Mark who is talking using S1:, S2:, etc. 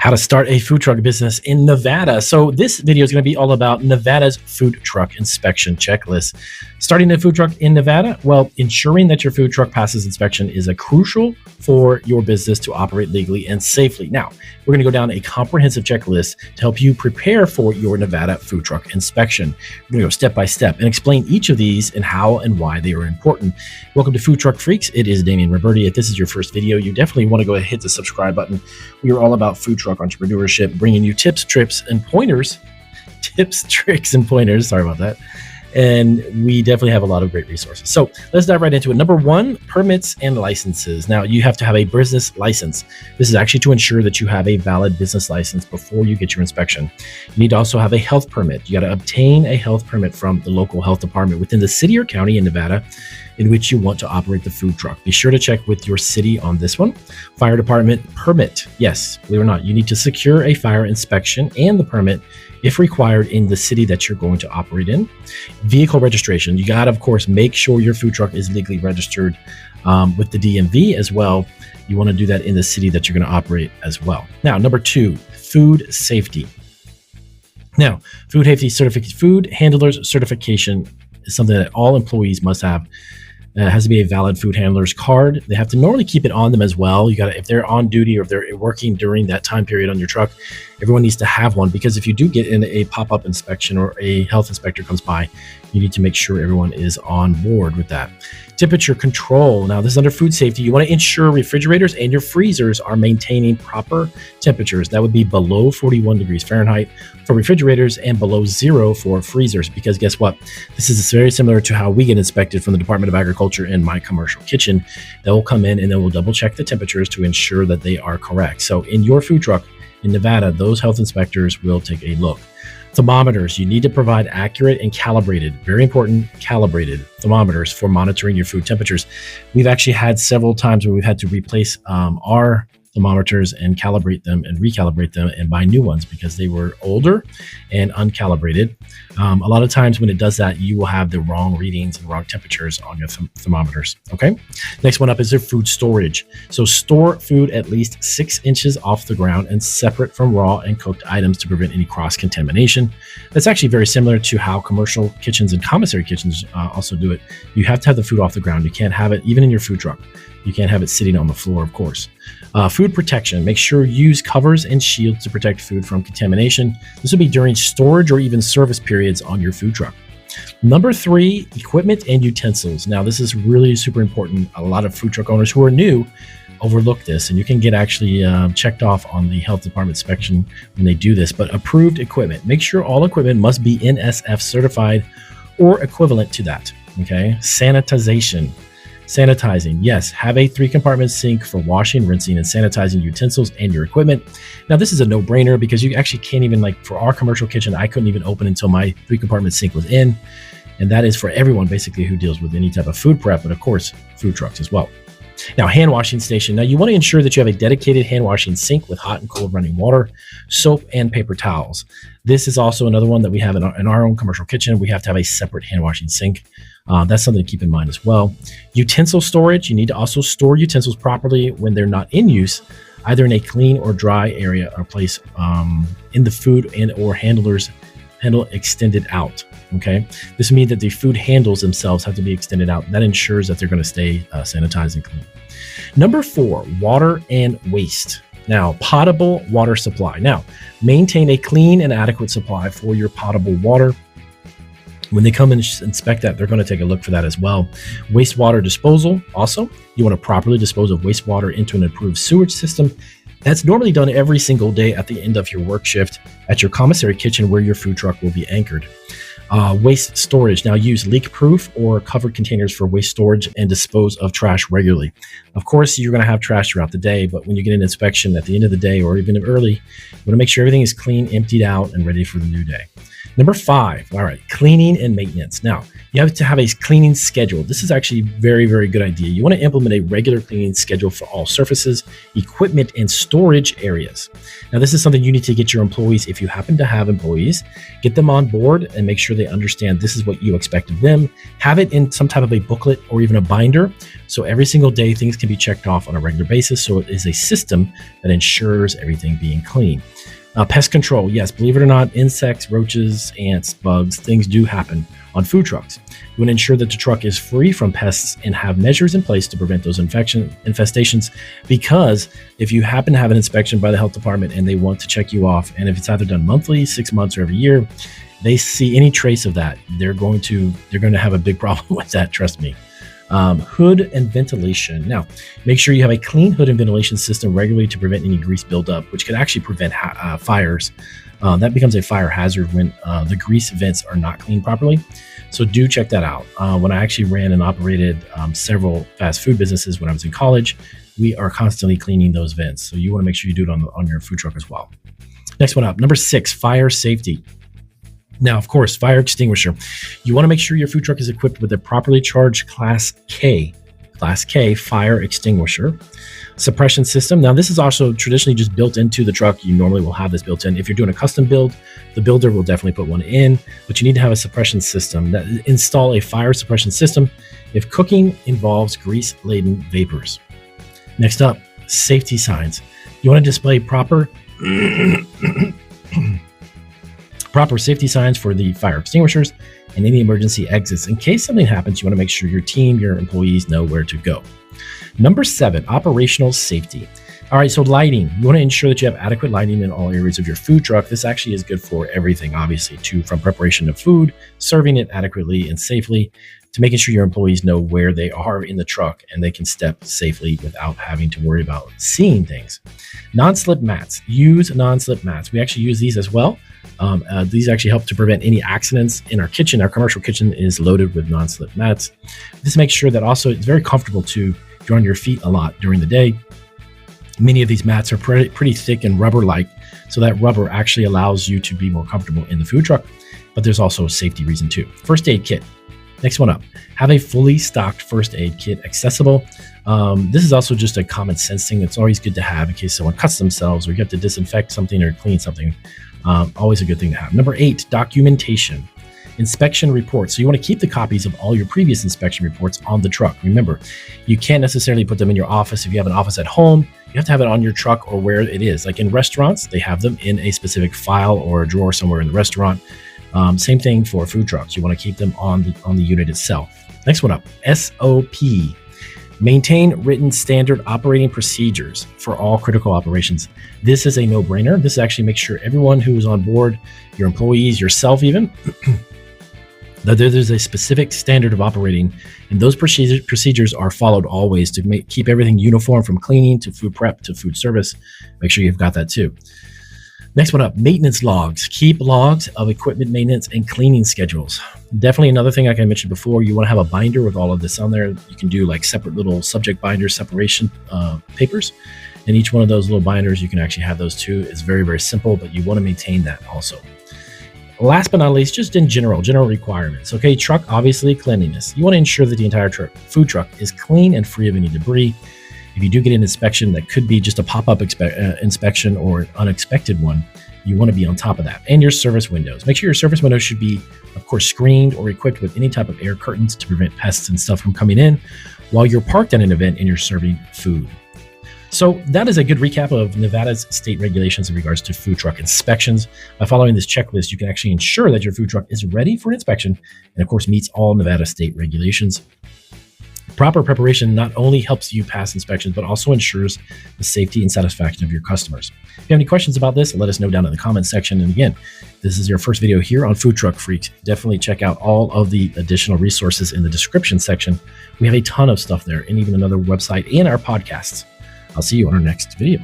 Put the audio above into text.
S1: How to start a food truck business in Nevada. So this video is going to be all about Nevada's food truck inspection checklist. Starting a food truck in Nevada, well, ensuring that your food truck passes inspection is a crucial for your business to operate legally and safely. Now, we're going to go down a comprehensive checklist to help you prepare for your Nevada food truck inspection. We're going to go step by step and explain each of these and how and why they are important. Welcome to Food Truck Freaks. It is Damian Roberti. If this is your first video, you definitely want to go ahead and hit the subscribe button. We are all about food truck entrepreneurship, bringing you tips, tricks, and pointers. Sorry about that. And we definitely have a lot of great resources. So let's dive right into it. Number one, permits and licenses. Now, you have to have a business license. This is actually to ensure that you have a valid business license before you get your inspection. You need to also have a health permit. You got to obtain a health permit from the local health department within the city or county in Nevada in which you want to operate the food truck. Be sure to check with your city on this one. Fire department permit. Yes, believe it or not, you need to secure a fire inspection and the permit if required in the city that you're going to operate in. Vehicle registration. You got to, of course, make sure your food truck is legally registered with the DMV as well. You want to do that in the city that you're going to operate as well. Now, number two, food safety. Now, food handlers certification is something that all employees must have. It has to be a valid food handler's card. They have to normally keep it on them as well. You got to, if they're on duty or if they're working during that time period on your truck, everyone needs to have one, because if you do get in a pop-up inspection or a health inspector comes by, you need to make sure everyone is on board with that. Temperature control. Now, this is under food safety. You want to ensure refrigerators and your freezers are maintaining proper temperatures. That would be below 41 degrees Fahrenheit for refrigerators and below 0 for freezers, because guess what? This is very similar to how we get inspected from the Department of Agriculture in my commercial kitchen. They'll come in and they will double check the temperatures to ensure that they are correct. So in your food truck in Nevada, those health inspectors will take a look. Thermometers. You need to provide accurate and calibrated, very important, calibrated thermometers for monitoring your food temperatures. We've actually had several times where we've had to replace our thermometers and calibrate them and recalibrate them and buy new ones because they were older and uncalibrated. A lot of times when it does that, you will have the wrong readings and wrong temperatures on your thermometers. Okay. Next one up is their food storage. So store food at least 6 inches off the ground and separate from raw and cooked items to prevent any cross-contamination. That's actually very similar to how commercial kitchens and commissary kitchens also do it. You have to have the food off the ground. You can't have it even in your food truck. You can't have it sitting on the floor, of course. Food protection. Make sure you use covers and shields to protect food from contamination. This will be during storage or even service periods on your food truck. Number three, equipment and utensils. Now, this is really super important. A lot of food truck owners who are new overlook this, and you can get actually checked off on the health department inspection when they do this. But approved equipment. Make sure all equipment must be NSF certified or equivalent to that. Okay. Sanitization. Sanitizing. Yes, have a 3-compartment sink for washing, rinsing, and sanitizing utensils and your equipment. Now, this is a no-brainer because you actually can't even, like for our commercial kitchen, I couldn't even open until my 3-compartment sink was in. And that is for everyone basically who deals with any type of food prep, but of course, food trucks as well. Now, hand washing station. Now, you want to ensure that you have a dedicated hand washing sink with hot and cold running water, soap, and paper towels. This is also another one that we have in our own commercial kitchen. We have to have a separate hand washing sink. That's something to keep in mind as well. Utensil storage. You need to also store utensils properly when they're not in use, either in a clean or dry area or place in the food and or handle extended out. Okay. This means that the food handles themselves have to be extended out. That ensures that they're going to stay sanitized and clean. Number 4, water and waste. Now, potable water supply. Now, maintain a clean and adequate supply for your potable water. When they come and inspect that, they're going to take a look for that as well. Wastewater disposal. Also, you want to properly dispose of wastewater into an approved sewage system. That's normally done every single day at the end of your work shift at your commissary kitchen where your food truck will be anchored. Waste storage. Now, use leak-proof or covered containers for waste storage and dispose of trash regularly. Of course, you're going to have trash throughout the day, but when you get an inspection at the end of the day or even early, you want to make sure everything is clean, emptied out, and ready for the new day. Number 5, all right, cleaning and maintenance. Now, you have to have a cleaning schedule. This is actually a very, very good idea. You want to implement a regular cleaning schedule for all surfaces, equipment, and storage areas. Now, this is something you need to get your employees, if you happen to have employees, get them on board and make sure they understand this is what you expect of them. Have it in some type of a booklet or even a binder. So every single day, things can be checked off on a regular basis. So it is a system that ensures everything being clean. Pest control, yes, believe it or not, insects, roaches, ants, bugs, things do happen on food trucks. You want to ensure that the truck is free from pests and have measures in place to prevent those infestations, because if you happen to have an inspection by the health department and they want to check you off, and if it's either done monthly, 6 months, or every year, they see any trace of that, they're going to have a big problem with that, trust me. Hood and ventilation. Now, make sure you have a clean hood and ventilation system regularly to prevent any grease buildup, which could actually prevent fires. That becomes a fire hazard when the grease vents are not cleaned properly. So do check that out. When I actually ran and operated several fast food businesses when I was in college, we are constantly cleaning those vents. So you want to make sure you do it on your food truck as well. Next one up, number 6, fire safety. Now, of course, fire extinguisher. You want to make sure your food truck is equipped with a properly charged Class K fire extinguisher. Suppression system. Now, this is also traditionally just built into the truck. You normally will have this built in. If you're doing a custom build, the builder will definitely put one in, but you need to have a suppression system. Install a fire suppression system if cooking involves grease-laden vapors. Next up, safety signs. You want to display proper safety signs for the fire extinguishers and any emergency exits. In case something happens, you want to make sure your team, your employees know where to go. Number 7, operational safety. All right, so lighting. You want to ensure that you have adequate lighting in all areas of your food truck. This actually is good for everything, obviously, from preparation of food, serving it adequately and safely, to making sure your employees know where they are in the truck and they can step safely without having to worry about seeing things. Non-slip mats. Use non-slip mats. We actually use these as well. These actually help to prevent any accidents in our kitchen. Our commercial kitchen is loaded with non-slip mats. This makes sure that also it's very comfortable to, if you're on your feet a lot during the day. Many of these mats are pretty thick and rubber-like, so that rubber actually allows you to be more comfortable in the food truck, but there's also a safety reason too. First aid kit. Next one up, have a fully stocked first aid kit accessible. This is also just a common sense thing. It's always good to have in case someone cuts themselves or you have to disinfect something or clean something. Always a good thing to have. Number 8, documentation. Inspection reports. So you want to keep the copies of all your previous inspection reports on the truck. Remember, you can't necessarily put them in your office. If you have an office at home, you have to have it on your truck or where it is. Like in restaurants, they have them in a specific file or a drawer somewhere in the restaurant. Same thing for food trucks. You want to keep them on the unit itself. Next one up, SOP. Maintain written standard operating procedures for all critical operations. This is a no-brainer. This actually makes sure everyone who is on board, your employees, yourself even, that there's a specific standard of operating, and those procedures are followed always to keep everything uniform from cleaning to food prep to food service. Make sure you've got that too. Next one up, maintenance logs. Keep logs of equipment maintenance and cleaning schedules. Definitely another thing, like I mentioned before, you want to have a binder with all of this on there. You can do like separate little subject binder separation papers. And each one of those little binders, you can actually have those too. It's very, very simple, but you want to maintain that also. Last but not least, just in general requirements. Okay, truck, obviously cleanliness. You want to ensure that the entire food truck is clean and free of any debris. If you do get an inspection that could be just a pop-up inspection or an unexpected one, you want to be on top of that. And your service windows. Make sure your service windows should be, of course, screened or equipped with any type of air curtains to prevent pests and stuff from coming in while you're parked at an event and you're serving food. So that is a good recap of Nevada's state regulations in regards to food truck inspections. By following this checklist, you can actually ensure that your food truck is ready for inspection and, of course, meets all Nevada state regulations. Proper preparation not only helps you pass inspections, but also ensures the safety and satisfaction of your customers. If you have any questions about this, let us know down in the comments section. And again, this is your first video here on Food Truck Freaks. Definitely check out all of the additional resources in the description section. We have a ton of stuff there and even another website and our podcasts. I'll see you on our next video.